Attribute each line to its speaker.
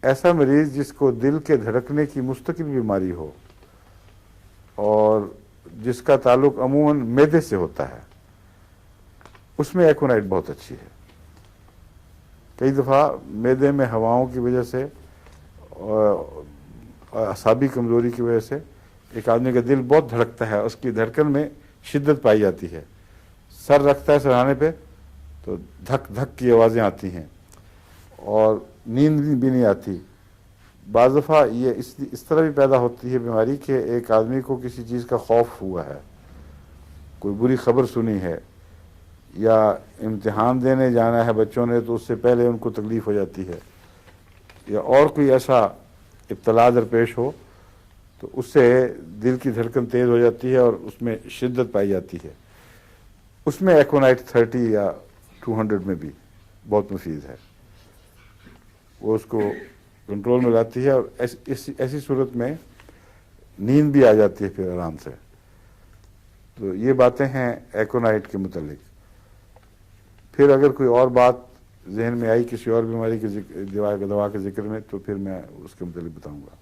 Speaker 1: ایسا مریض جس کو دل کے دھڑکنے کی مستقل بیماری ہو اور جس کا تعلق عموماً معدے سے ہوتا ہے، اس میں ایکونائٹ بہت اچھی ہے۔ کئی دفعہ معدے میں ہواؤں کی وجہ سے اور اعصابی کمزوری کی وجہ سے ایک آدمی کا دل بہت دھڑکتا ہے، اس کی دھڑکن میں شدت پائی جاتی ہے، سر رکھتا ہے سرہانے پہ تو دھک دھک کی آوازیں آتی ہیں اور نیند بھی نہیں آتی۔ بعض دفعہ یہ اس طرح بھی پیدا ہوتی ہے بیماری کہ ایک آدمی کو کسی چیز کا خوف ہوا ہے، کوئی بری خبر سنی ہے، یا امتحان دینے جانا ہے بچوں نے تو اس سے پہلے ان کو تکلیف ہو جاتی ہے، یا اور کوئی ایسا ابتلا درپیش ہو تو اس سے دل کی دھڑکن تیز ہو جاتی ہے اور اس میں شدت پائی جاتی ہے۔ اس میں ایکونائٹ 30 یا 200 میں بھی بہت مفید ہے، وہ اس کو کنٹرول میں لاتی ہے، اور ایسی صورت میں نیند بھی آ جاتی ہے پھر آرام سے۔ تو یہ باتیں ہیں ایکونائٹ کے متعلق۔ پھر اگر کوئی اور بات ذہن میں آئی کسی اور بیماری کے دوا کے ذکر میں تو پھر میں اس کے متعلق بتاؤں گا۔